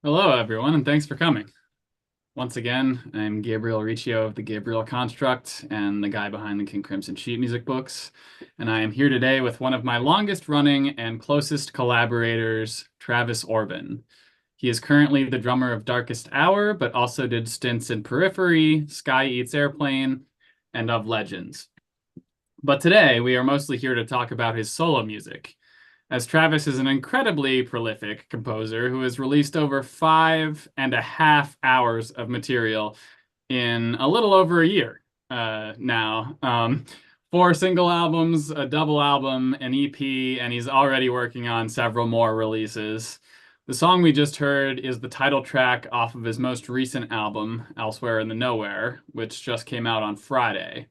Hello, everyone, and thanks for coming. Once again, I'm Gabriel Riccio of the Gabriel Construct and the guy behind the King Crimson sheet music books. And I am here today with one of my longest running and closest collaborators, Travis Orbin. He is currently the drummer of Darkest Hour, but also did stints in Periphery, Sky Eats Airplane, and of Legends. But today, we are mostly here to talk about his solo music, as Travis is an incredibly prolific composer who has released over 5.5 hours of material in a little over a year now. Four single albums, a double album, an EP, and he's already working on several more releases. The song we just heard is the title track off of his most recent album, Elsewhere in the Nowhere, which just came out on Friday.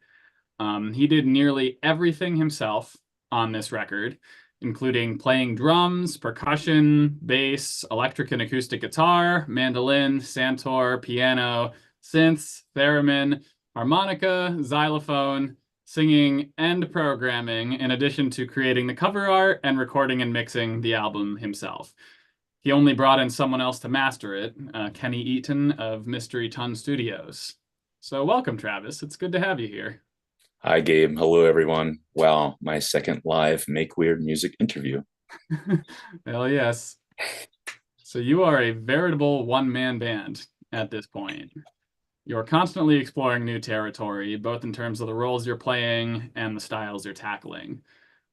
He did nearly everything himself on this record, including playing drums, percussion, bass, electric and acoustic guitar, mandolin, santur, piano, synths, theremin, harmonica, xylophone, singing, and programming, in addition to creating the cover art and recording and mixing the album himself. He only brought in someone else to master it, Kenny Eaton of Mystery Ton Studios. So welcome, Travis. It's good to have you here. Hi, Gabe. Hello, everyone. Wow, my second live Make Weird Music interview. Hell yes. So you are a veritable one-man band at this point. You're constantly exploring new territory, both in terms of the roles you're playing and the styles you're tackling.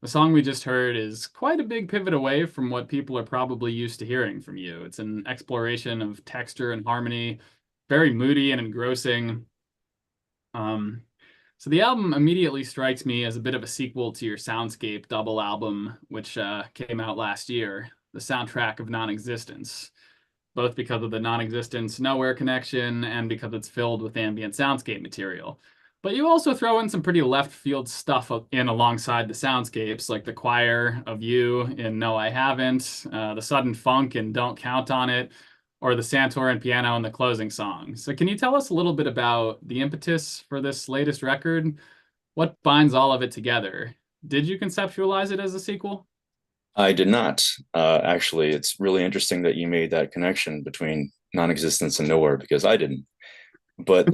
The song we just heard is quite a big pivot away from what people are probably used to hearing from you. It's an exploration of texture and harmony, very moody and engrossing. Um, so the album immediately strikes me as a bit of a sequel to your Soundscape double album, which came out last year, the soundtrack of non-existence, both because of the non-existence nowhere connection and because it's filled with ambient soundscape material. But you also throw in some pretty left field stuff in alongside the soundscapes, like the choir of you in No, I Haven't, the sudden funk in Don't Count on It, or the Santor and piano in the closing song. So can you tell us a little bit about the impetus for this latest record? What binds all of it together? Did you conceptualize it as a sequel? I did not. Actually, it's really interesting that you made that connection between non-existence and nowhere because I didn't. But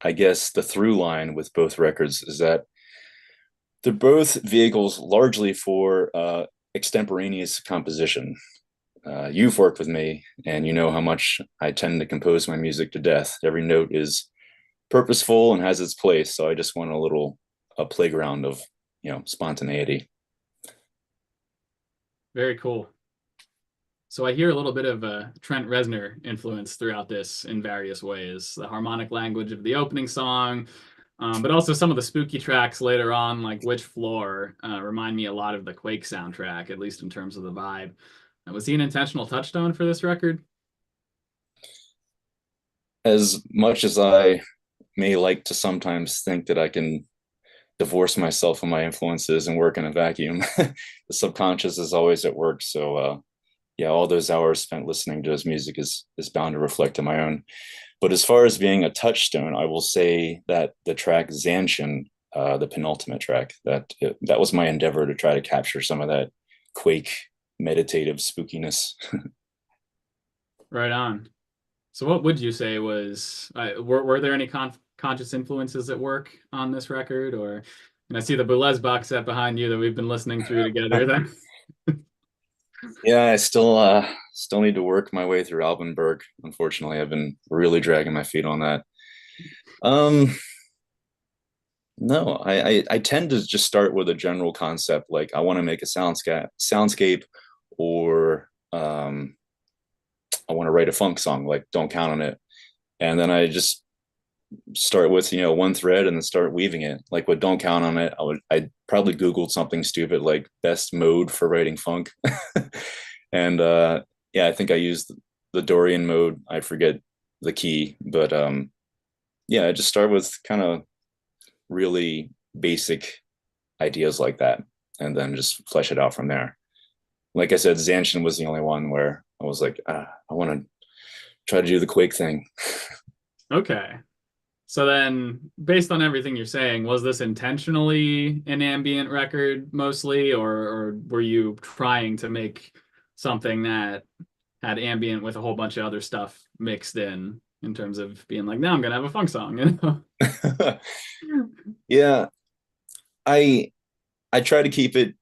I guess the through line with both records is that they're both vehicles largely for extemporaneous composition. You've worked with me, and you know how much I tend to compose my music to death. Every note is purposeful and has its place. So I just want a playground of spontaneity. Very cool. So I hear a little bit of a Trent Reznor influence throughout this in various ways. The harmonic language of the opening song, but also some of the spooky tracks later on, like Which Floor, remind me a lot of the Quake soundtrack, at least in terms of the vibe. Was he an intentional touchstone for this record? As much as I may like to sometimes think that I can divorce myself from my influences and work in a vacuum, the subconscious is always at work. So yeah, all those hours spent listening to his music is bound to reflect on my own. But as far as being a touchstone, I will say that the track Zanshin, the penultimate track, that was my endeavor to try to capture some of that Quake meditative spookiness. Right on. So what would you say was, were there any conscious influences at work on this record? Or, and I see the Boulez box set behind you that we've been listening through together. Then Yeah, I still need to work my way through Albenberg. Unfortunately, I've been really dragging my feet on that. Um, no, I tend to just start with a general concept, like I want to make a soundscape, or I want to write a funk song, like Don't Count on It. And then I just start with one thread and then start weaving it. Like with Don't Count on It, I probably Googled something stupid like best mode for writing funk. And yeah, I think I used the Dorian mode. I forget the key, but yeah, I just start with kind of really basic ideas like that, and then just flesh it out from there. Like I said, Zanshin was the only one where I was like, I want to try to do the Quake thing. okay. So then, based on everything you're saying, was this intentionally an ambient record mostly, or were you trying to make something that had ambient with a whole bunch of other stuff mixed in terms of being like, now I'm gonna have a funk song, you know? Yeah, I I try to keep it.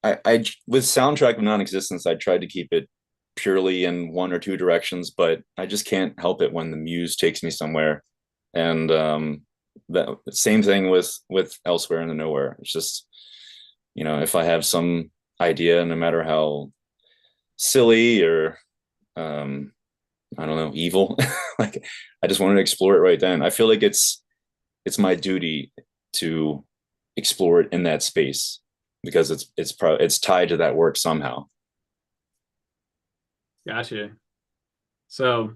I with soundtrack of non-existence, I tried to keep it purely in one or two directions, but I just can't help it when the muse takes me somewhere. And that same thing with elsewhere in the nowhere. It's just, if I have some idea, no matter how silly or um, I don't know, evil, like I just wanted to explore it right then. I feel like it's my duty to explore it in that space because it's tied to that work somehow. Gotcha. So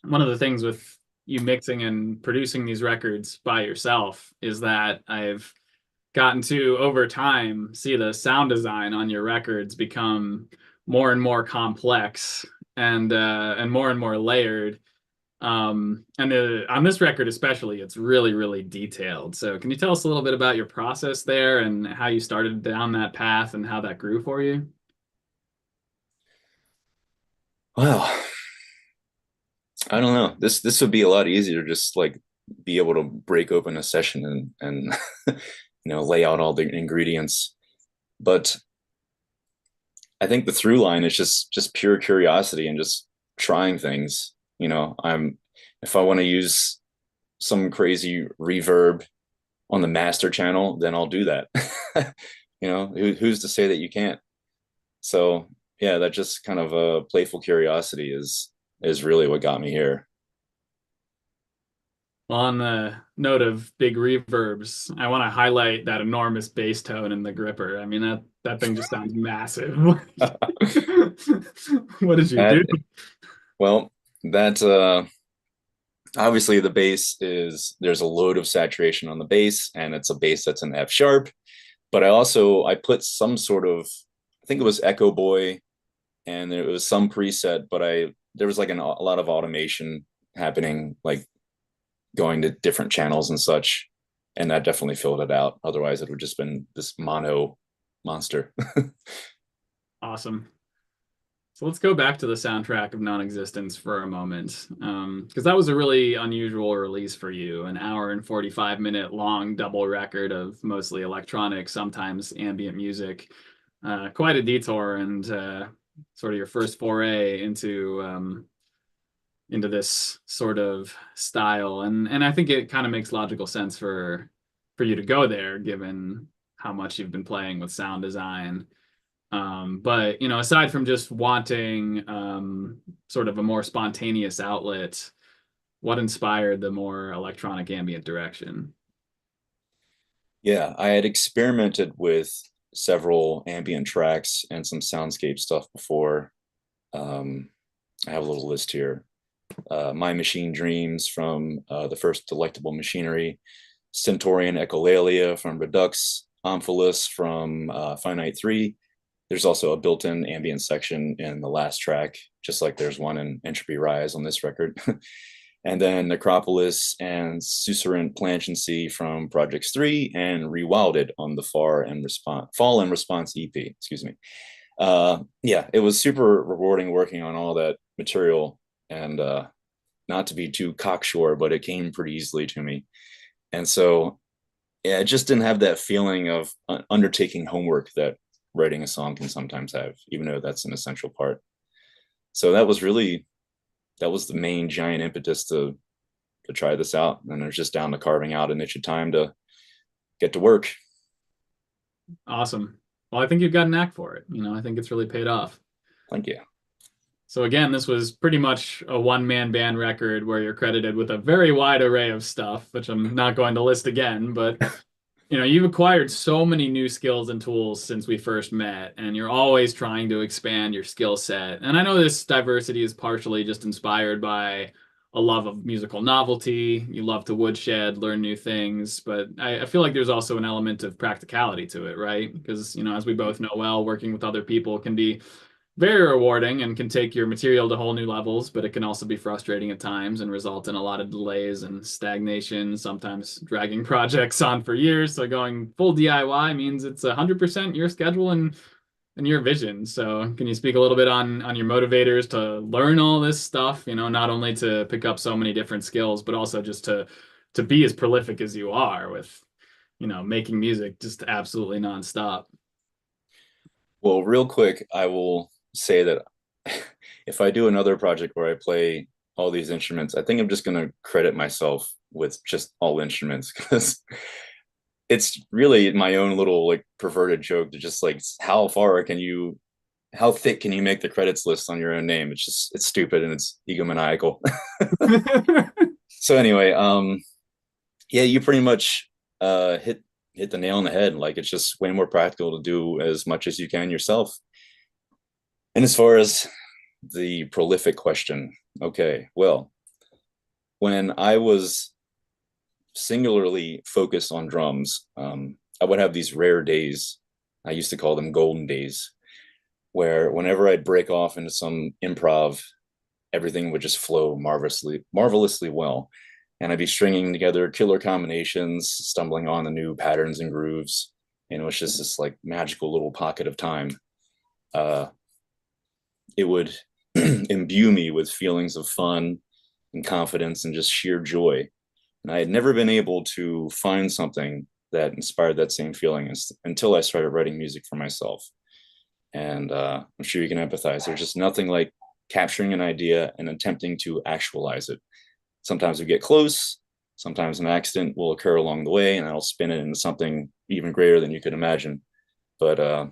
one of the things with you mixing and producing these records by yourself is that I've gotten to over time see the sound design on your records become more and more complex and more layered. On this record especially, it's really, really detailed. So can you tell us a little bit about your process there and how you started down that path and how that grew for you? Wow, I don't know. This would be a lot easier, just like be able to break open a session and lay out all the ingredients. But I think the through line is just pure curiosity and just trying things. I'm if I want to use some crazy reverb on the master channel, then I'll do that. Who's to say that you can't? So yeah, that just kind of a playful curiosity is really what got me here. Well, on the note of big reverbs, I want to highlight that enormous bass tone in the gripper. I mean, that thing just sounds massive. What did you that do? well, that obviously the bass is there's a load of saturation on the bass, and it's a bass that's an F sharp. But I put some sort of, I think it was Echo Boy, and there was some preset, but there was like a lot of automation happening, like going to different channels and such, and that definitely filled it out. Otherwise, it would just been this mono monster. Awesome. So let's go back to the soundtrack of Non-Existence for a moment, because that was a really unusual release for you, an hour and 45-minute long double record of mostly electronic, sometimes ambient music. Quite a detour and sort of your first foray into this sort of style, and I think it kind of makes logical sense for you to go there, given how much you've been playing with sound design. But aside from just wanting sort of a more spontaneous outlet, what inspired the more electronic ambient direction? Yeah, I had experimented with several ambient tracks and some soundscape stuff before. Um, I have a little list here. My Machine Dreams from the first Delectable Machinery, Centaurian Echolalia from Redux, Omphalos from Finite 3. There's also a built-in ambient section in the last track, just like there's one in Entropy Rise on this record. And then Necropolis and Susurrant Planchancy from Projects 3 and Rewilded on the Fall and Response EP, excuse me. Yeah, it was super rewarding working on all that material, and not to be too cocksure, but it came pretty easily to me. And so, yeah, it just didn't have that feeling of undertaking homework that writing a song can sometimes have, even though that's an essential part. So that was the main giant impetus to try this out. And it was just down to carving out a niche of time to get to work. Awesome. Well, I think you've got a knack for it. I think it's really paid off. Thank you. So again, this was pretty much a one-man band record where you're credited with a very wide array of stuff, which I'm not going to list again, but you've acquired so many new skills and tools since we first met, and you're always trying to expand your skill set. And I know this diversity is partially just inspired by a love of musical novelty. You love to woodshed, learn new things, but I feel like there's also an element of practicality to it, right? Because, as we both know well, working with other people can be very rewarding and can take your material to whole new levels, but it can also be frustrating at times and result in a lot of delays and stagnation, sometimes dragging projects on for years. So going full DIY means it's 100% your schedule and and your vision. So can you speak a little bit on your motivators to learn all this stuff, not only to pick up so many different skills, but also just to be as prolific as you are with, making music just absolutely nonstop. Well, real quick, I will say that if I do another project where I play all these instruments, I think I'm just going to credit myself with just all instruments because it's really my own little like perverted joke to just like how thick can you make the credits list on your own name? It's stupid and it's egomaniacal. So anyway, yeah, you pretty much hit the nail on the head. Like it's just way more practical to do as much as you can yourself. And as far as the prolific question, okay, well, when I was singularly focused on drums, I would have these rare days. I used to call them golden days, where whenever I'd break off into some improv, everything would just flow marvelously well. And I'd be stringing together killer combinations, stumbling on the new patterns and grooves. And it was just this like magical little pocket of time. Uh, it would imbue me with feelings of fun and confidence and just sheer joy. And I had never been able to find something that inspired that same feeling until I started writing music for myself. And I'm sure you can empathize. There's just nothing like capturing an idea and attempting to actualize it. Sometimes we get close, sometimes an accident will occur along the way, and that'll spin it into something even greater than you could imagine. But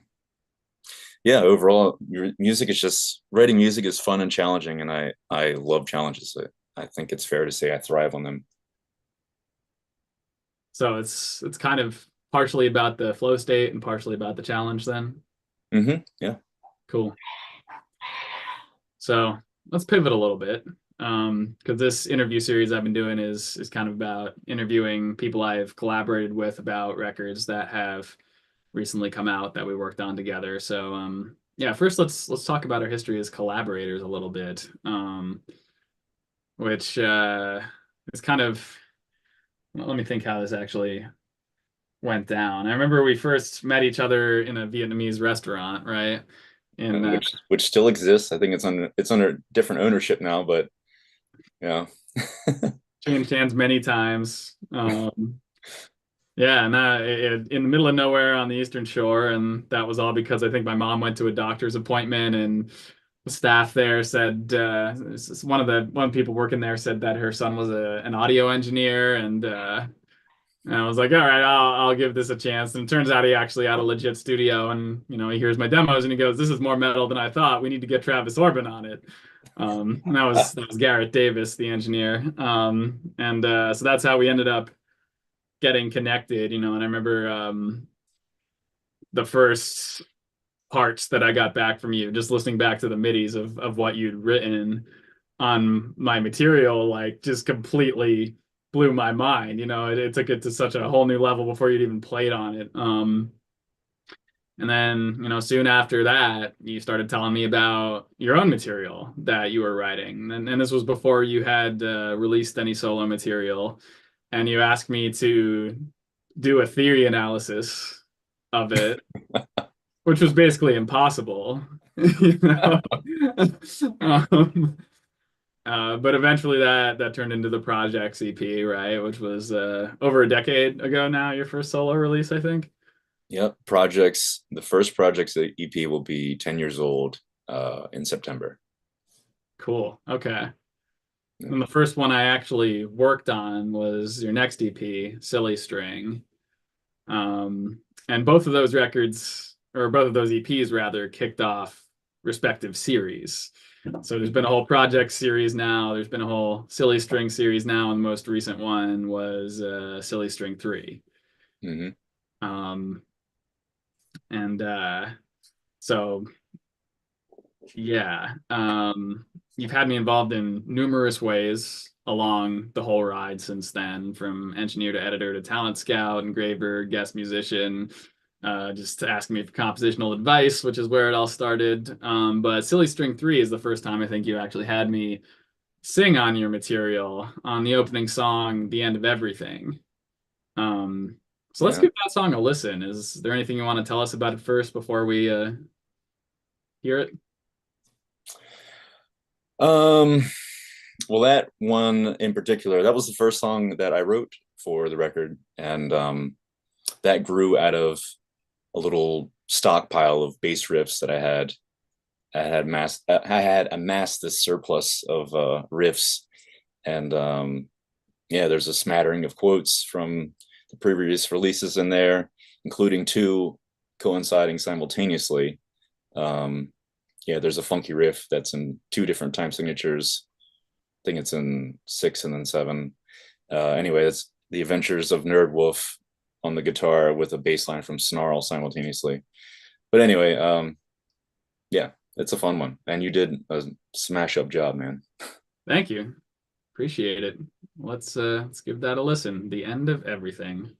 yeah, overall, music is just writing music is fun and challenging, and I love challenges. I think it's fair to say I thrive on them. So it's kind of partially about the flow state and partially about the challenge then. Yeah. Cool. So let's pivot a little bit. Because this interview series I've been doing is kind of about interviewing people I've collaborated with about records that have recently come out that we worked on together. So yeah, first let's talk about our history as collaborators a little bit. Which is kind of, well, let me think how this actually went down. I remember we first met each other in a Vietnamese restaurant, right? In Which still exists. I think it's under different ownership now, but yeah. changed hands many times. Yeah, and in the middle of nowhere on the Eastern Shore, and that was all because I think my mom went to a doctor's appointment, and the staff there said one of the people working there said that her son was an audio engineer, and I was like, all right, I'll give this a chance. And it turns out he actually had a legit studio, and he hears my demos and he goes, "This is more metal than I thought. We need to get Travis Orbin on it." And that was Garrett Davis, the engineer. And so that's how we ended up getting connected. And I remember the first parts that I got back from you, just listening back to the midis of what you'd written on my material, like just completely blew my mind. It took it to such a whole new level before you'd even played on it. And then, soon after that, you started telling me about your own material that you were writing. And this was before you had released any solo material. And you asked me to do a theory analysis of it, which was basically impossible. you know? um, but eventually that turned into the Projects EP, right? Which was over a decade ago now, your first solo release, I think. Yep. Projects. The first projects EP will be 10 years old in September. Cool. Okay. Yeah. And the first one I actually worked on was your next EP, Silly String. And both of those records, or both of those EPs rather, kicked off respective series. So there's been a whole project series now. There's been a whole Silly String series now, and the most recent one was Silly String 3. Mm-hmm. Um, and so yeah, you've had me involved in numerous ways along the whole ride since then, from engineer to editor to talent scout, engraver, guest musician, just asking me for compositional advice, which is where it all started. But Silly String 3 is the first time I think you actually had me sing on your material on the opening song, The End of Everything. So let's Yeah. give that song a listen. Is there anything you want to tell us about it first before we hear it? Well, that one in particular, that was the first song that I wrote for the record, and that grew out of a little stockpile of bass riffs that I had. I had amassed this surplus of riffs, and yeah, there's a smattering of quotes from the previous releases in there, including two coinciding simultaneously. Yeah, there's a funky riff that's in two different time signatures. I think it's in 6 and then 7. Anyway, it's the adventures of Nerd Wolf on the guitar with a bass line from Snarl simultaneously. But anyway, yeah, it's a fun one, and you did a smash up job, man. Thank you. Appreciate it. Let's give that a listen. The End of Everything.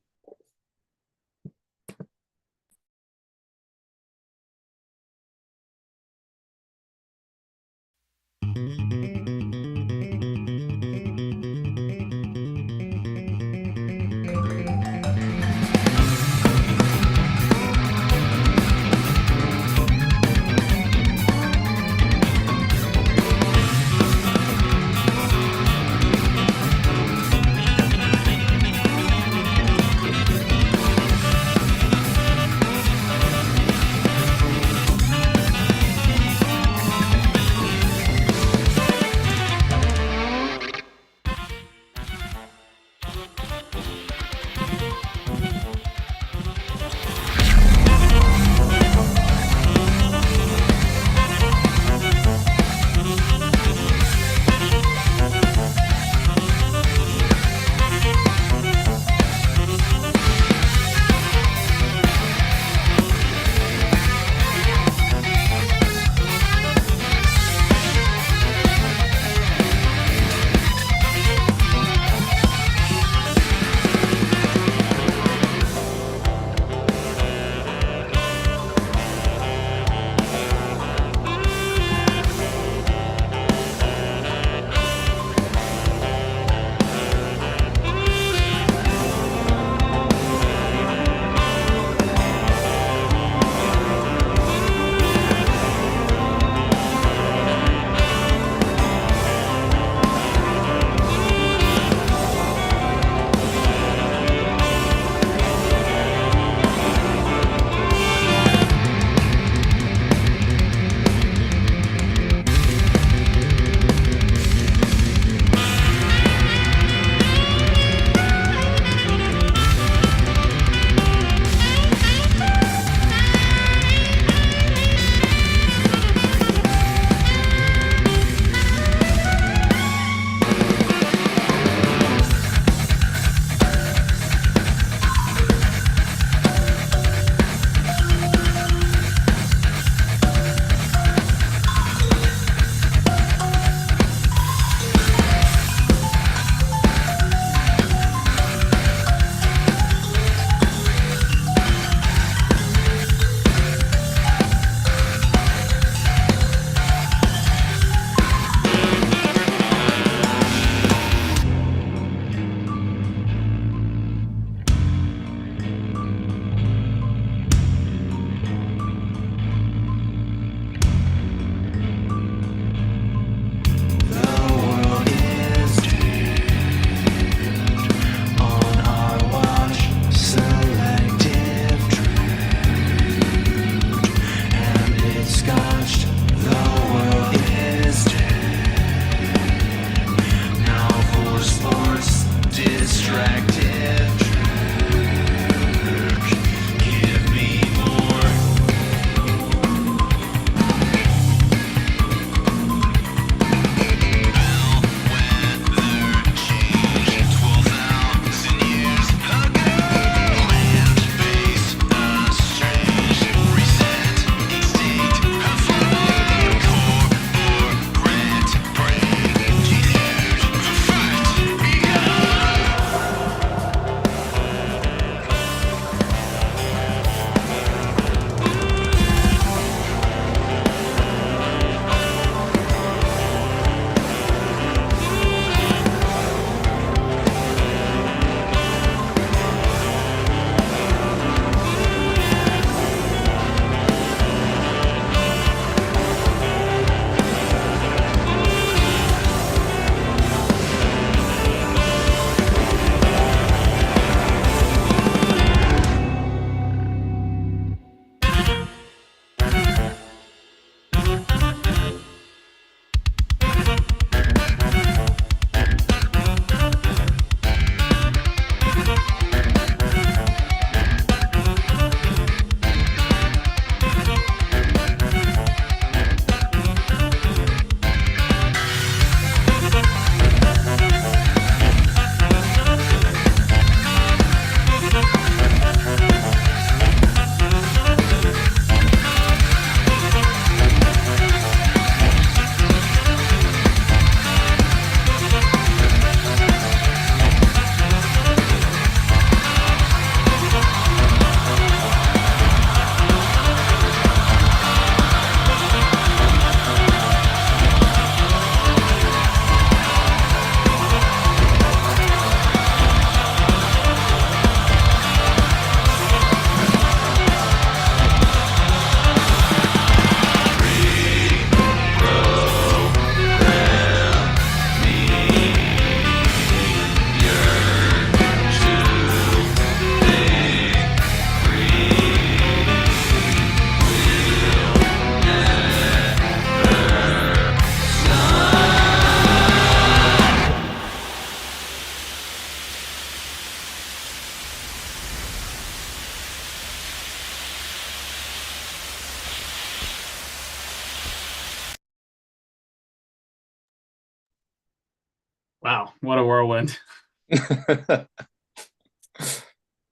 Wow, what a whirlwind.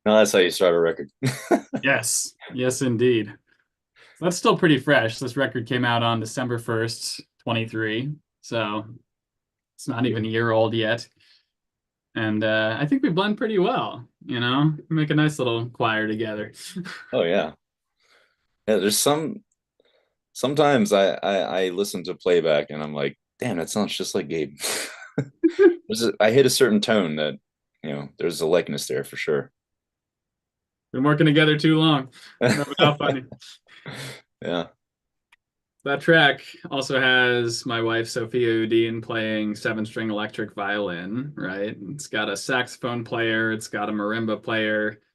No, that's how you start a record. Yes, yes, indeed. So that's still pretty fresh. This record came out on December 1st, 23. So it's not even a year old yet. And I think we blend pretty well, make a nice little choir together. Oh yeah. Yeah, there's sometimes I listen to playback and I'm like, damn, that sounds just like Gabe. I hit a certain tone that, there's a likeness there for sure. Been working together too long. No doubt funny. Yeah. That track also has my wife Sophia Udine playing seven-string electric violin, right? It's got a saxophone player, it's got a marimba player, I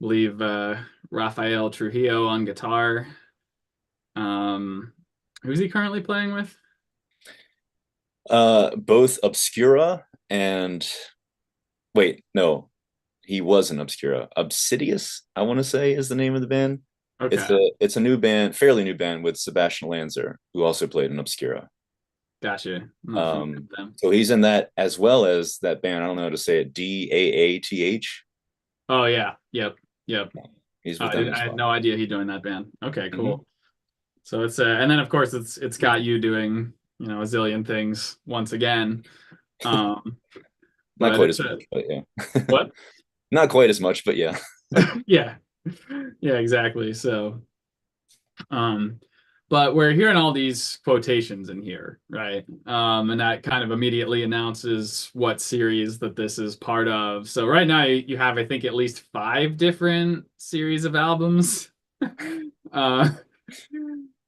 believe Rafael Trujillo on guitar. Um, who's he currently playing with? Both Obscura and wait, no, he was an Obscura. Obsidious, I want to say, is the name of the band. It's Okay, a new band, fairly new band with Sebastian Lanzer, who also played in Obscura. gotcha. I'm not familiar with them. So he's in that as well as that band. I don't know how to say it. DAATH. Oh yeah, yep, yep. He's Oh, with them I as had well. no idea he joined that band. Okay, Mm-hmm. cool. So it's and then of course it's got you doing a zillion things once again. Um, Not but quite it's as a much, but yeah. what? Not quite as much, but yeah. Yeah, yeah, exactly. So, um, but we're hearing all these quotations in here, right? And that kind of immediately announces what series that this is part of. So right now you have, I think, at least five different series of albums. Uh,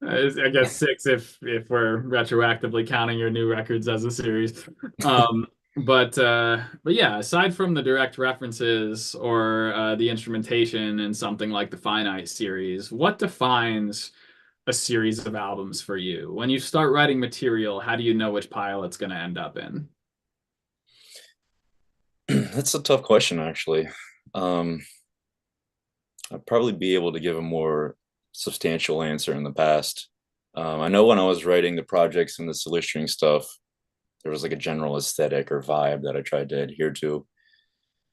I guess six if we're retroactively counting your new records as a series. But yeah, aside from the direct references or the instrumentation in something like the Finite series, what defines a series of albums for you? When you start writing material, how do you know which pile it's going to end up in? That's a tough question, actually. Um, I'd probably be able to give a more substantial answer in the past. I know when I was writing the projects and the soliciting stuff, there was like a general aesthetic or vibe that I tried to adhere to.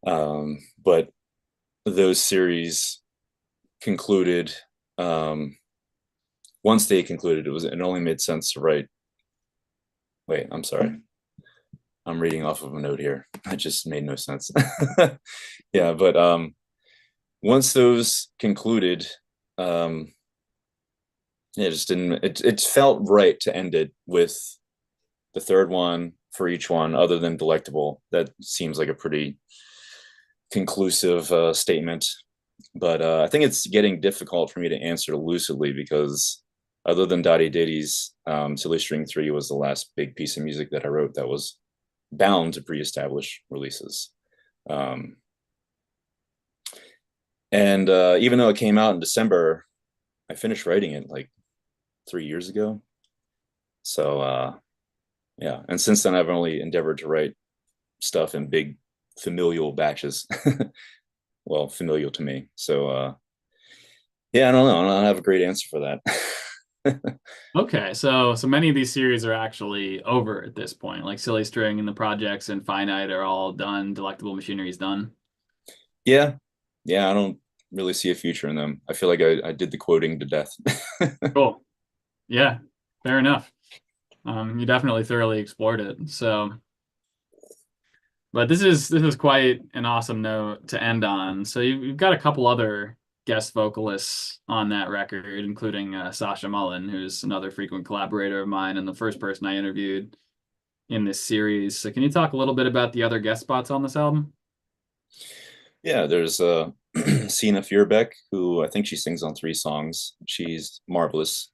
But those series concluded. Um, Once they concluded, it only made sense to write. Wait, I'm sorry. I'm reading off of a note here. It just made no sense. Yeah, but once those concluded, um, yeah, it just didn't. It felt right to end it with the third one for each one, other than delectable. That seems like a pretty conclusive statement. But I think it's getting difficult for me to answer lucidly because other than Dottie Ditties, Silly String 3 was the last big piece of music that I wrote that was bound to pre-establish releases. Um, and even though it came out in December, I finished writing it like 3 years ago. So yeah, and since then I've only endeavored to write stuff in big familial batches. Well, familial to me. So yeah, I don't know. I don't have a great answer for that. Okay, so many of these series are actually over at this point. Like Silly String and the projects and Finite are all done. Delectable Machinery is done. Yeah, yeah, I don't really see a future in them. I feel like I did the quoting to death. Cool. Yeah, fair enough. You definitely thoroughly explored it. So, but this is quite an awesome note to end on. So you've got a couple other guest vocalists on that record, including Sasha Mullen, who's another frequent collaborator of mine and the first person I interviewed in this series. So can you talk a little bit about the other guest spots on this album? Yeah, there's Sina Fierbeck, who I think she sings on 3 songs. She's marvelous.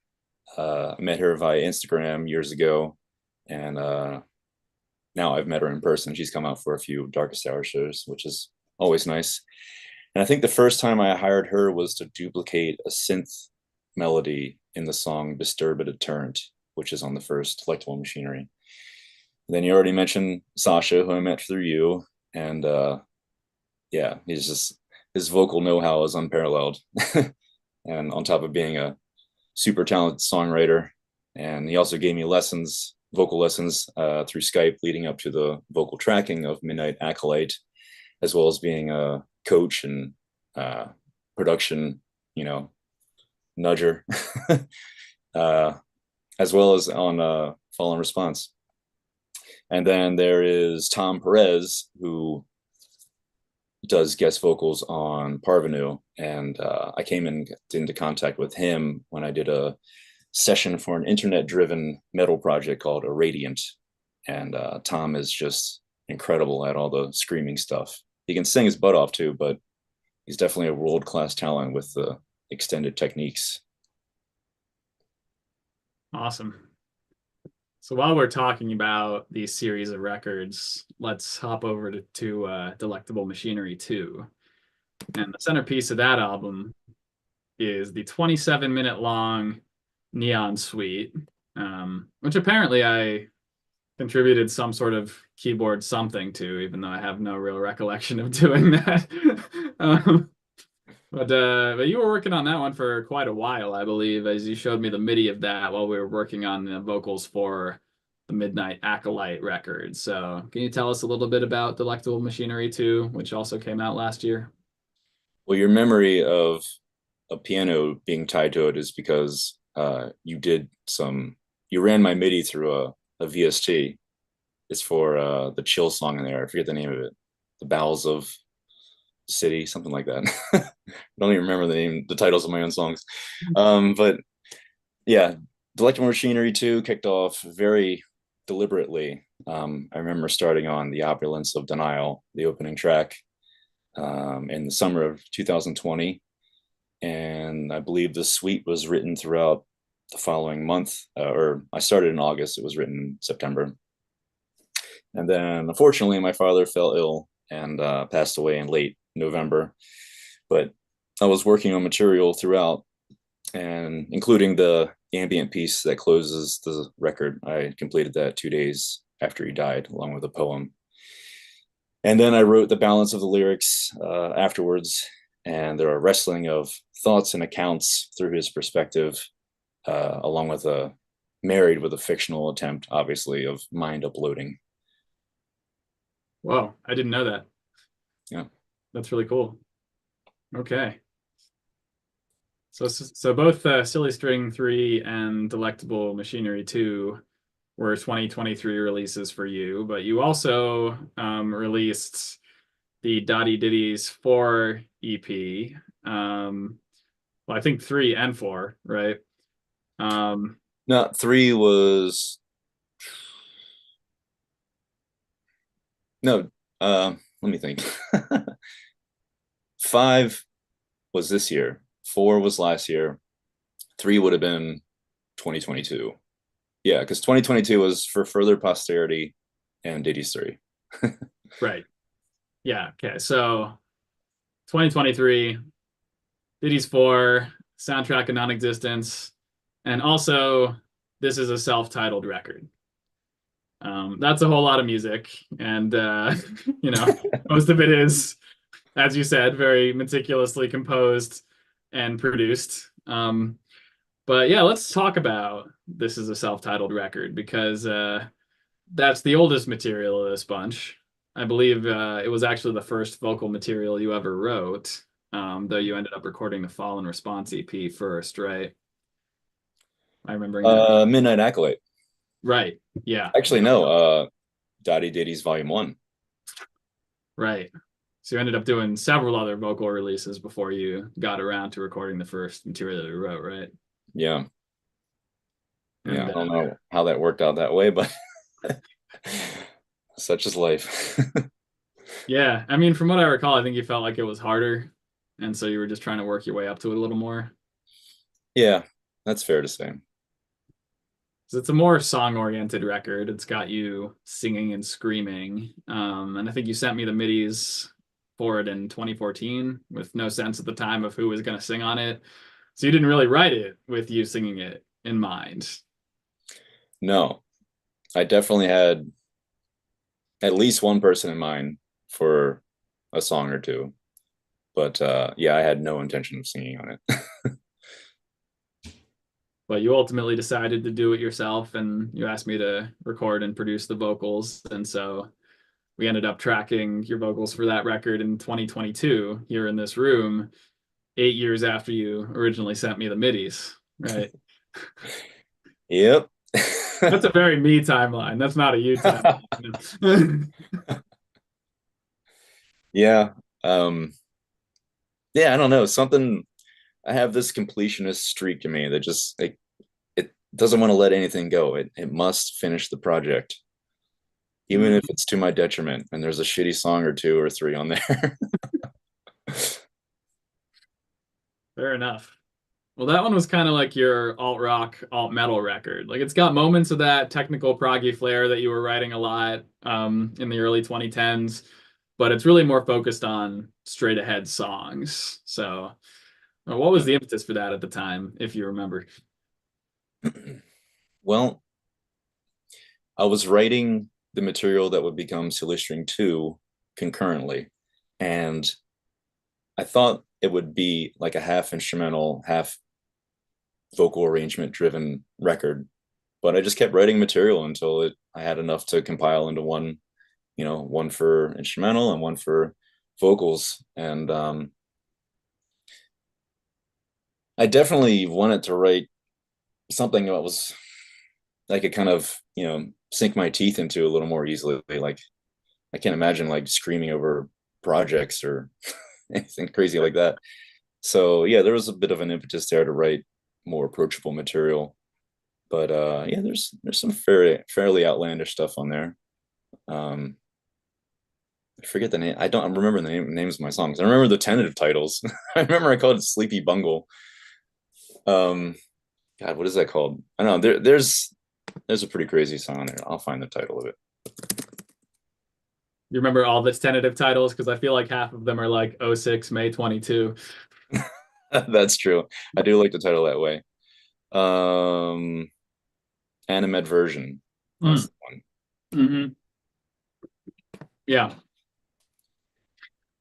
I met her via Instagram years ago, and now I've met her in person. She's come out for a few Darkest Hour shows, which is always nice. And I think the first time I hired her was to duplicate a synth melody in the song Disturb a Deterrent, which is on the first Delectable Machinery. And then you already mentioned Sasha, who I met through you. And yeah, his vocal know-how is unparalleled. And on top of being a super talented songwriter, and he also gave me lessons vocal lessons through Skype leading up to the vocal tracking of Midnight Acolyte, as well as being a coach and production, nudger, uh, as well as on Fall and Response. And then there is Tom Perez, who does guest vocals on Parvenu. And I came into contact with him when I did a session for an internet-driven metal project called Irradiant. And Tom is just incredible at all the screaming stuff. He can sing his butt off too, but he's definitely a world-class talent with the extended techniques. Awesome. So while we're talking about these series of records, let's hop over to Delectable Machinery 2. And the centerpiece of that album is the 27-minute long Neon Suite, which apparently I contributed some sort of keyboard something to, even though I have no real recollection of doing that. But you were working on that one for quite a while, I believe, as you showed me the MIDI of that while we were working on the vocals for the Midnight Acolyte record. So can you tell us a little bit about Delectable Machinery 2, which also came out last year? Well, your memory of a piano being tied to it is because you ran my MIDI through a VST. It's for the chill song in there. I forget the name of it. The Bowels of City, something like that. I don't even remember the titles of my own songs. But yeah, Delectable Machinery 2 kicked off very deliberately. I remember starting on The Opulence of Denial, the opening track, in the summer of 2020. And I believe the suite was written throughout the following month, or I started in August, it was written in September. And then unfortunately, my father fell ill and passed away in late November. But I was working on material throughout, and including the ambient piece that closes the record. I completed that 2 days after he died, along with a poem. And then I wrote the balance of the lyrics afterwards, and there are wrestling of thoughts and accounts through his perspective, along with married with a fictional attempt, obviously, of mind uploading. Whoa, I didn't know that. Yeah. That's really cool. Okay. So both Silly String 3 and Delectable Machinery 2 were 2023 releases for you, but you also released the Dottie Ditties 4 EP. Well, I think 3 and 4, right? No, 3 was no. Let me think. 5 was this year. 4 was last year. 3 would have been 2022. Yeah, because 2022 was For Further Posterity and Ditties 3. Right. Yeah. Okay. So 2023, Ditties 4, Soundtrack of Non-Existence, and also this is a self-titled record. That's a whole lot of music, and most of it is, as you said, very meticulously composed and produced. But yeah, let's talk about This is a Self-Titled Record, because that's the oldest material of this bunch. I believe it was actually the first vocal material you ever wrote, though you ended up recording the Fall and Response EP first, right? I remember that. Midnight Acolyte. Right. Yeah. Actually, no. Dottie Ditties Volume 1. Right. So you ended up doing several other vocal releases before you got around to recording the first material you wrote, right? Yeah. Yeah, And I don't know how that worked out that way, but such is life. yeah, I mean, from what I recall, I think you felt like it was harder, and so you were just trying to work your way up to it a little more. Yeah, that's fair to say. So it's a more song-oriented record. It's got you singing and screaming, and I think you sent me the MIDIs for it in 2014 with no sense at the time of who was going to sing on it. So you didn't really write it with you singing it in mind. No, I definitely had at least one person in mind for a song or two, but yeah, I had no intention of singing on it. but you ultimately decided to do it yourself, and you asked me to record and produce the vocals. And so we ended up tracking your vocals for that record in 2022 here in this room, 8 years after you originally sent me the midis, right? Yep. That's a very me timeline. That's not a you timeline. Yeah. Um, yeah, I don't know. Something I have this completionist streak in me that just like it doesn't want to let anything go. It must finish the project, even if Mm, it's to my detriment and there's a shitty song or two or three on there. fair enough. Well, that one was kind of like your alt rock, alt metal record. Like it's got moments of that technical proggy flair that you were writing a lot in the early 2010s, but it's really more focused on straight ahead songs. So, what was the impetus for that at the time, if you remember? Well, I was writing the material that would become Silly String 2 concurrently. And I thought it would be like a half instrumental, half vocal arrangement driven record. But I just kept writing material until I had enough to compile into one, one for instrumental and one for vocals. And I definitely wanted to write something that was I could kind of, sink my teeth into a little more easily. Like I can't imagine like screaming over projects or anything crazy like that. So yeah, there was a bit of an impetus there to write more approachable material. But yeah, there's some fairly outlandish stuff on there. Um, I forget the name. I don't remember the names of my songs. I remember the tentative titles. I remember I called it Sleepy Bungle. Um, God, what is that called? I don't know. There's a pretty crazy song there. I'll find the title of it. You remember all the tentative titles? Because I feel like half of them are like '06, May 22. That's true. I do like the title that way. Um, Animate version. That's Mm. the one. Hmm. Yeah.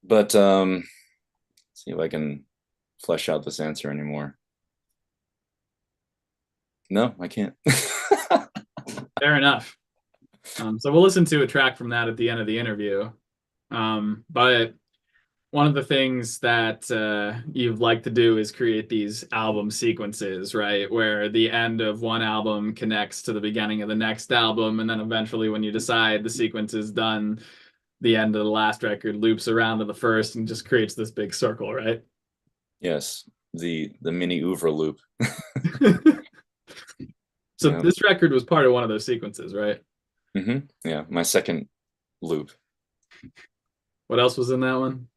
But see if I can flesh out this answer anymore. No, I can't. Fair enough. So we'll listen to a track from that at the end of the interview. But one of the things that you've liked to do is create these album sequences, right? Where the end of one album connects to the beginning of the next album, and then eventually, when you decide the sequence is done, the end of the last record loops around to the first and just creates this big circle, right? Yes, the mini oeuvre loop. So Yeah. this record was part of one of those sequences, right? Yeah, my second loop. What else was in that one?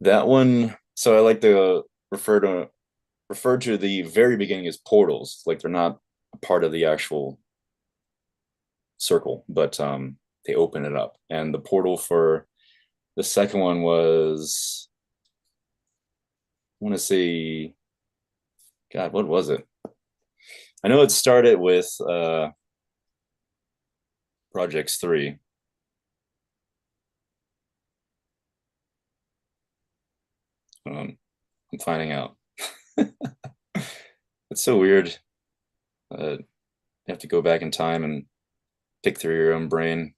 That one. So I like to refer to refer to the very beginning as portals. Like they're not a part of the actual circle, but they open it up. And the portal for the second one was, I want to say, God, what was it? I know it started with Projects 3. I'm finding out. It's so weird. You have to go back in time and pick through your own brain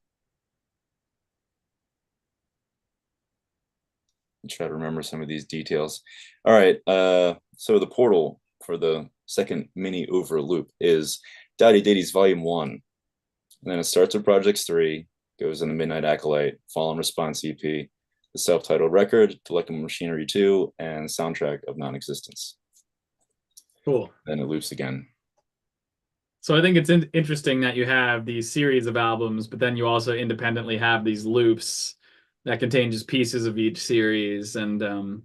and try to remember some of these details. All right. So the portal for the second mini over loop is Daddy Diddy's Volume 1. And then it starts with Projects 3, goes in the Midnight Acolyte, Fall and Response EP, the self-titled record, Delectable Machinery 2, and Soundtrack of Non-Existence. Cool. Then it loops again. So I think it's interesting that you have these series of albums, but then you also independently have these loops that contain just pieces of each series. And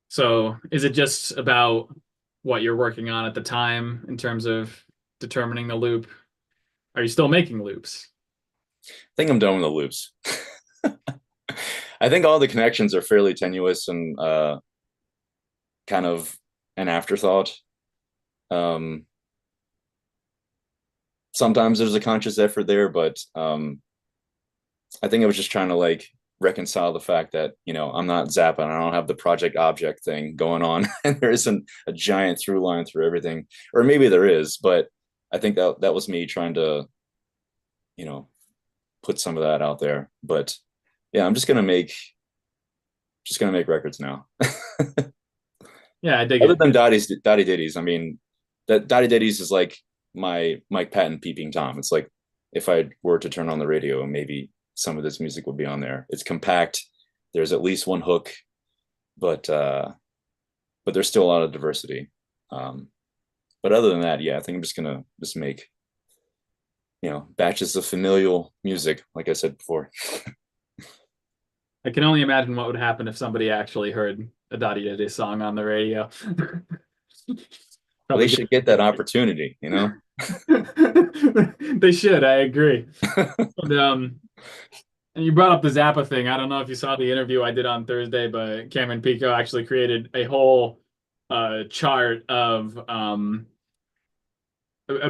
so is it just about what you're working on at the time in terms of determining the loop? Are you still making loops? I think I'm done with the loops. I think all the connections are fairly tenuous and kind of an afterthought. Um, Sometimes there's a conscious effort there, but I think I was just trying to like reconcile the fact that, I'm not Zappa and I don't have the project object thing going on and there isn't a giant through line through everything. Or maybe there is, but I think that was me trying to, you know, put some of that out there. But yeah, I'm just gonna make records now. Yeah, I dig Other it. than Dottie Ditties, I mean, that Dottie Ditties is like my Mike Patton peeping Tom. It's like if I were to turn on the radio, maybe some of this music would be on there. It's compact. There's at least one hook, but there's still a lot of diversity. Um, but other than that, yeah, I think I'm just gonna just make batches of familial music, like I said before. I can only imagine what would happen if somebody actually heard a Dottie Day song on the radio. Well, they Probably should get that opportunity, you know. they should. I agree. And, and you brought up the Zappa thing. I don't know if you saw the interview I did on Thursday, but Cameron Pico actually created a whole chart of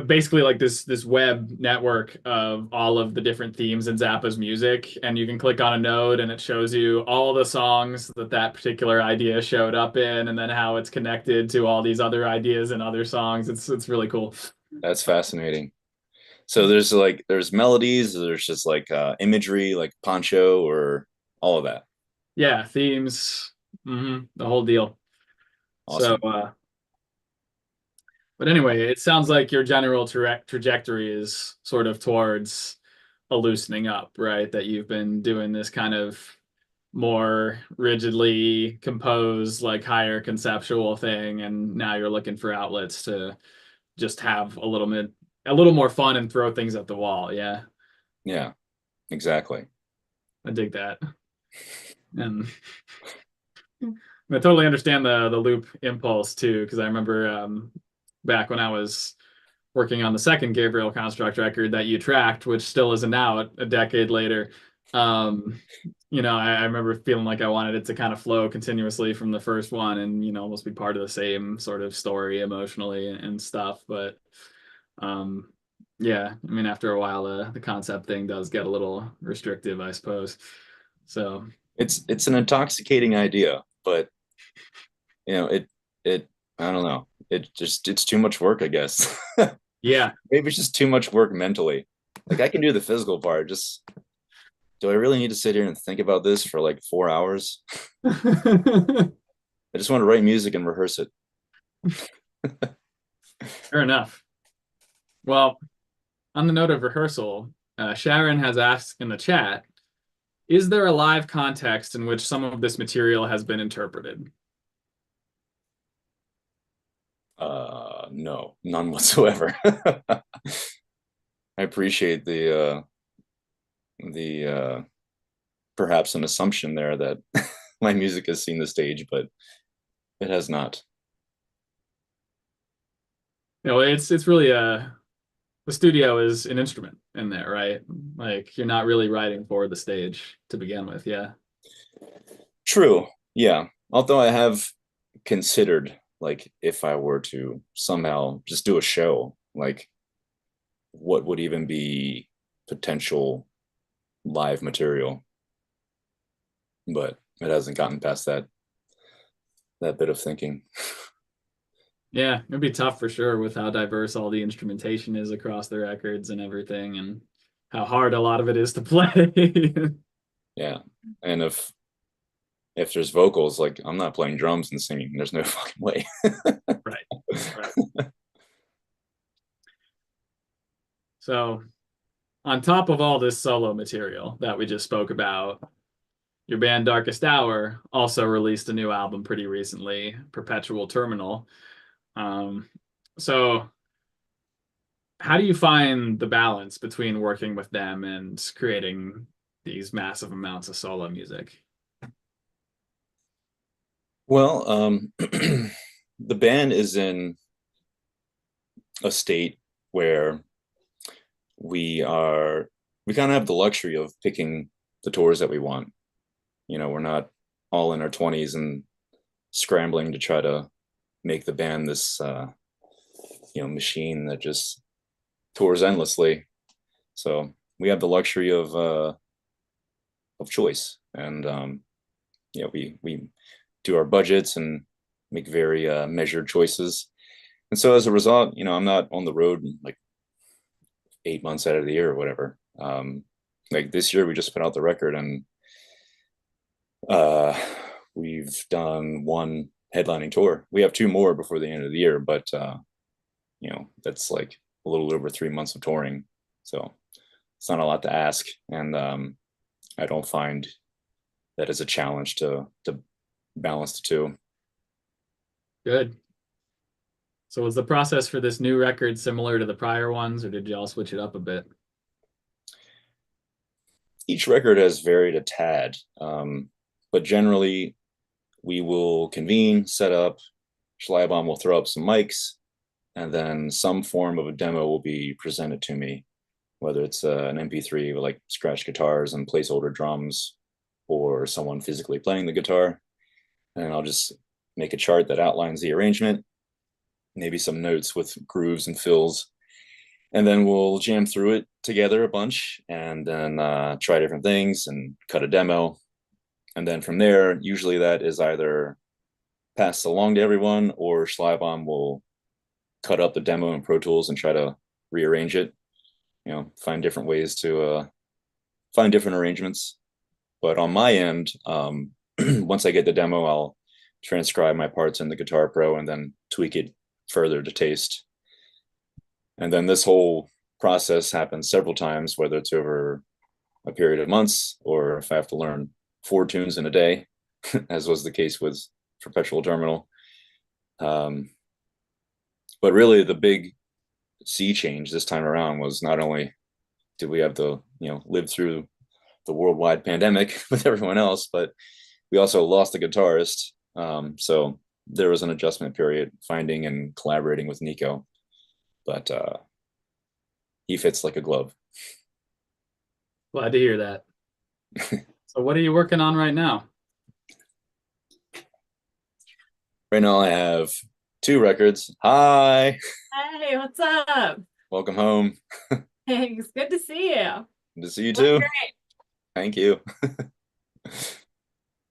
basically like this web network of all of the different themes in Zappa's music, and you can click on a node and it shows you all the songs that that particular idea showed up in, and then how it's connected to all these other ideas and other songs. It's really cool. That's fascinating. So there's melodies, there's just like imagery, like poncho or all of that. Yeah, themes, the whole deal. So, Awesome. but anyway, it sounds like your general trajectory is sort of towards a loosening up, right? That you've been doing this kind of more rigidly composed, like higher conceptual thing, and now you're looking for outlets to just have a little more fun and throw things at the wall. Yeah, Yeah, exactly. I dig that. And I totally understand the loop impulse too, because I remember back when I was working on the second Gabriel Construct record that you tracked, which still isn't out a decade later. Um, I remember feeling like I wanted it to kind of flow continuously from the first one and, almost be part of the same sort of story emotionally and stuff. But um, yeah, I mean, after a while, the concept thing does get a little restrictive, I suppose. So It's an intoxicating idea, but it I don't know. It's too much work, I guess. yeah. Maybe it's just too much work mentally. Like I can do the physical part. Just do I really need to sit here and think about this for like 4 hours? I just want to write music and rehearse it. Fair enough. Well, on the note of rehearsal, Sharon has asked in the chat, is there a live context in which some of this material has been interpreted? No, none whatsoever. I appreciate the perhaps an assumption there that my music has seen the stage, but it has not. It's really the studio is an instrument in there, right? Like you're not really writing for the stage to begin with, yeah. True. Yeah. Although I have considered like if I were to somehow just do a show, like what would even be potential live material, but it hasn't gotten past that bit of thinking. Yeah, it'd be tough for sure with how diverse all the instrumentation is across the records and everything, and how hard a lot of it is to play. Yeah. And if there's vocals, like I'm not playing drums and singing. There's no fucking way. Right. Right. So, on top of all this solo material that we just spoke about, your band Darkest Hour also released a new album pretty recently, Perpetual Terminal. Um, so, how do you find the balance between working with them and creating these massive amounts of solo music? Well, the band is in a state where we kind of have the luxury of picking the tours that we want. We're not all in our 20s and scrambling to try to make the band this machine that just tours endlessly. So we have the luxury of of choice. And we do our budgets and make very measured choices. And so as a result, I'm not on the road like 8 months out of the year or whatever. Like this year, we just put out the record, and uh, we've done one headlining tour. We have two more before the end of the year, but that's like a little over 3 months of touring. So it's not a lot to ask, and I don't find that as a challenge to balance the two. Good. So was the process for this new record similar to the prior ones, or did y'all switch it up a bit? Each record has varied a tad, but generally we will convene, set up. Schleibon will throw up some mics, and then some form of a demo will be presented to me, whether it's an MP3 with like scratch guitars and placeholder drums, or someone physically playing the guitar. And I'll just make a chart that outlines the arrangement, maybe some notes with grooves and fills, and then we'll jam through it together a bunch, and then try different things and cut a demo. And then from there, usually that is either passed along to everyone, or Schleibon will cut up the demo in Pro Tools and try to rearrange it. Find different ways to find different arrangements. But on my end, once I get the demo, I'll transcribe my parts in the Guitar Pro and then tweak it further to taste. And then this whole process happens several times, whether it's over a period of months, or if I have to learn 4 tunes in a day, as was the case with Perpetual Terminal. But really, the big sea change this time around was not only did we have to, live through the worldwide pandemic with everyone else, but we also lost a guitarist. So there was an adjustment period finding and collaborating with Nico, but he fits like a glove. Glad to hear that. So what are you working on right now? Right now I have 2 records. Hi. Hey, what's up? Welcome home. Thanks. Good to see you. Good to see you Look too. great. Thank you.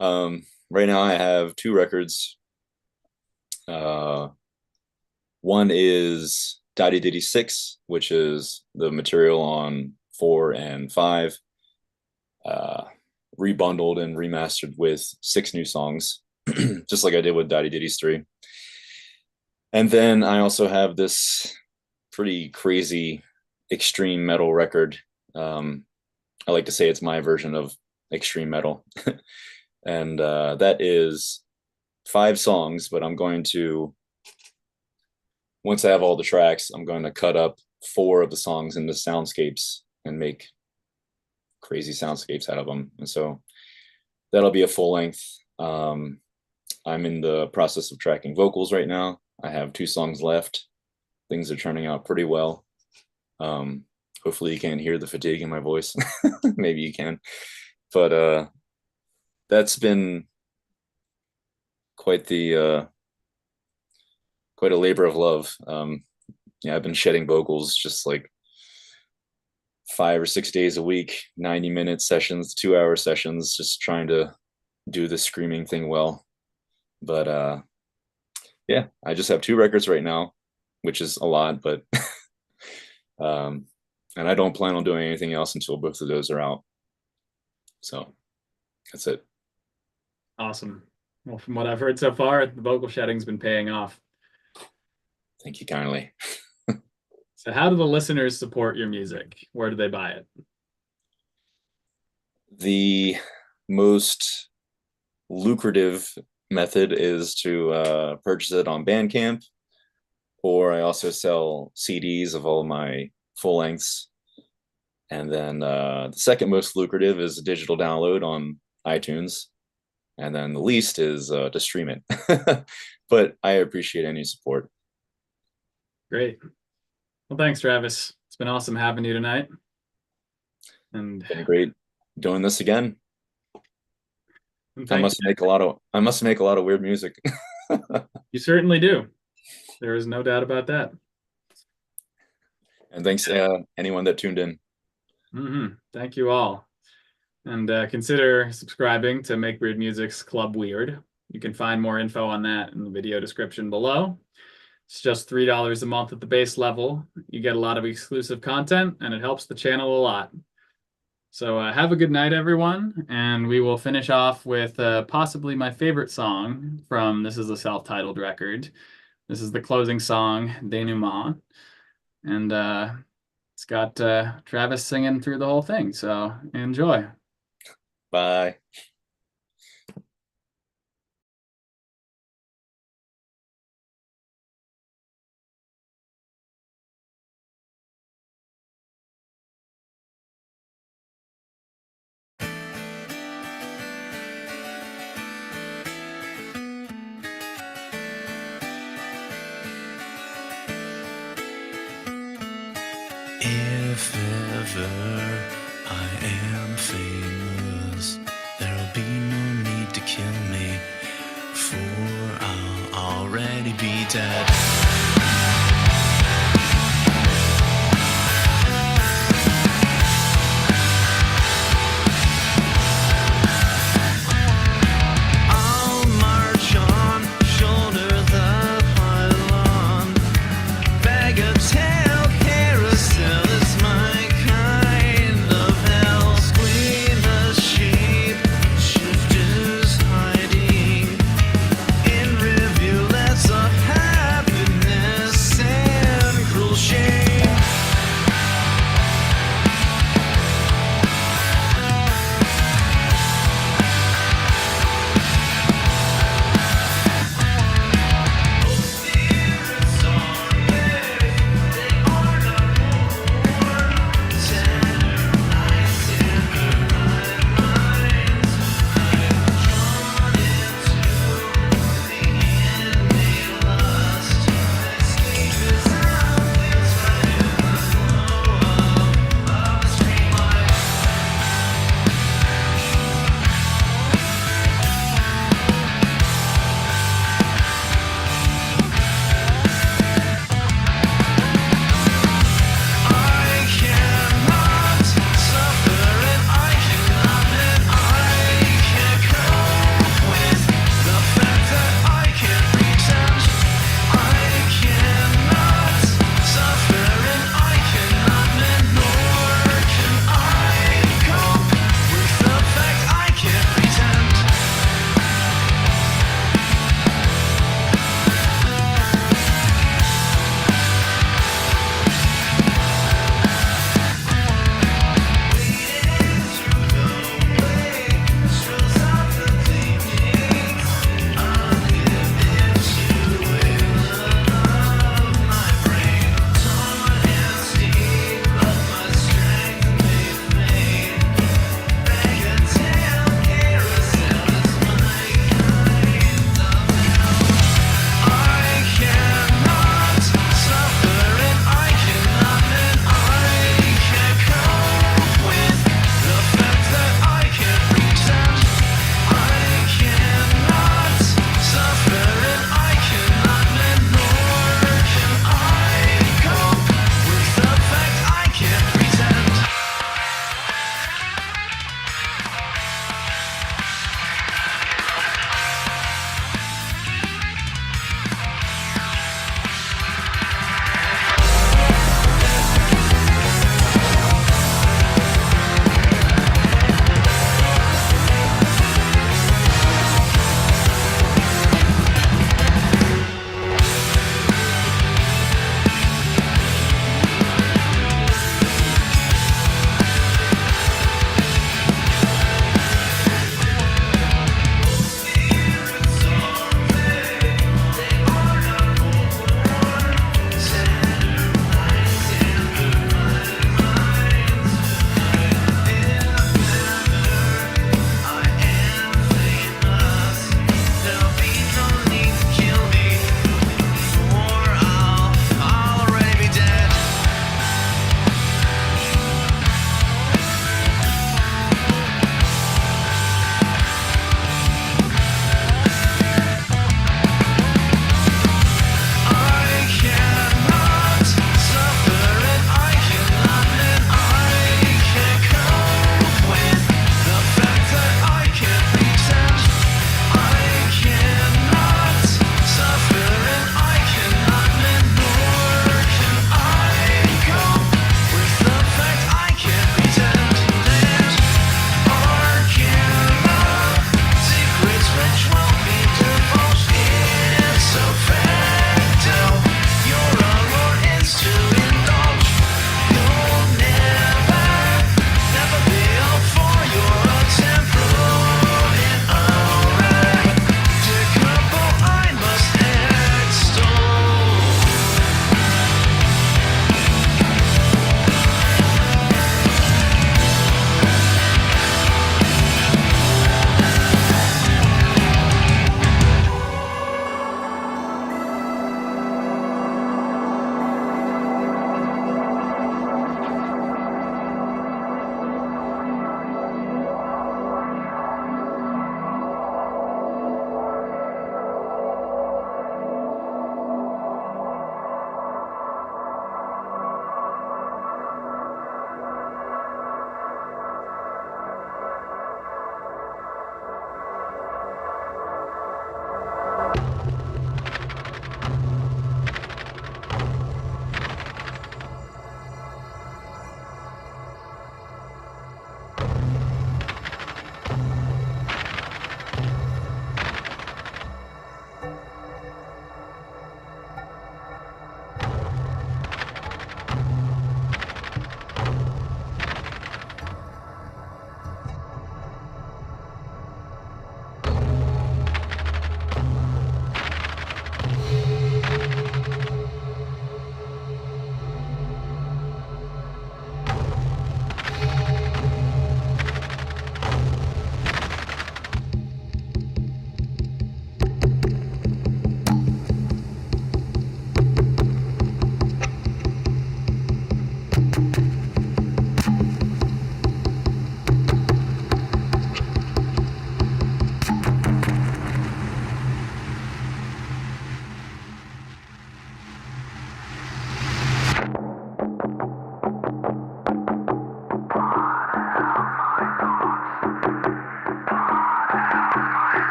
Right now I have 2 records. One is Daddy Diddy 6, which is the material on 4 and 5, rebundled and remastered with 6 new songs, just like I did with Daddy Diddy's 3. And then I also have this pretty crazy extreme metal record. I like to say it's my version of extreme metal. And that is 5 songs, but once I have all the tracks, I'm going to cut up 4 of the songs into soundscapes and make crazy soundscapes out of them. And so that'll be a full length. I'm in the process of tracking vocals right now. I have 2 songs left. Things are turning out pretty well. Hopefully you can't hear the fatigue in my voice. Maybe you can. But that's been quite a labor of love. I've been shedding vocals just like 5 or 6 days a week, 90-minute sessions, 2-hour sessions, just trying to do the screaming thing well. But I just have 2 records right now, which is a lot, but and I don't plan on doing anything else until both of those are out. So that's it. Awesome. Well, from what I've heard so far, the vocal shedding's been paying off. Thank you kindly. So how do the listeners support your music? Where do they buy it? The most lucrative method is to purchase it on Bandcamp, or I also sell CDs of all my full lengths. And then the second most lucrative is a digital download on iTunes. And then the least is to stream it. But I appreciate any support. Great. Well, thanks, Travis. It's been awesome having you tonight. And Been great doing this again. I thank must make a lot of weird music. you certainly do. There is no doubt about that. And thanks anyone that tuned in. Thank you all. And consider subscribing to Make Weird Music's Club Weird. You can find more info on that in the video description below. It's just $3 a month at the base level. You get a lot of exclusive content, and it helps the channel a lot. So have a good night, everyone, and we will finish off with possibly my favorite song from This Is a Self-Titled Record. This is the closing song, Denouement, and it's got Travis singing through the whole thing, so enjoy. Bye. If ever I am famous, there'll be no need to kill me, for I'll already be dead.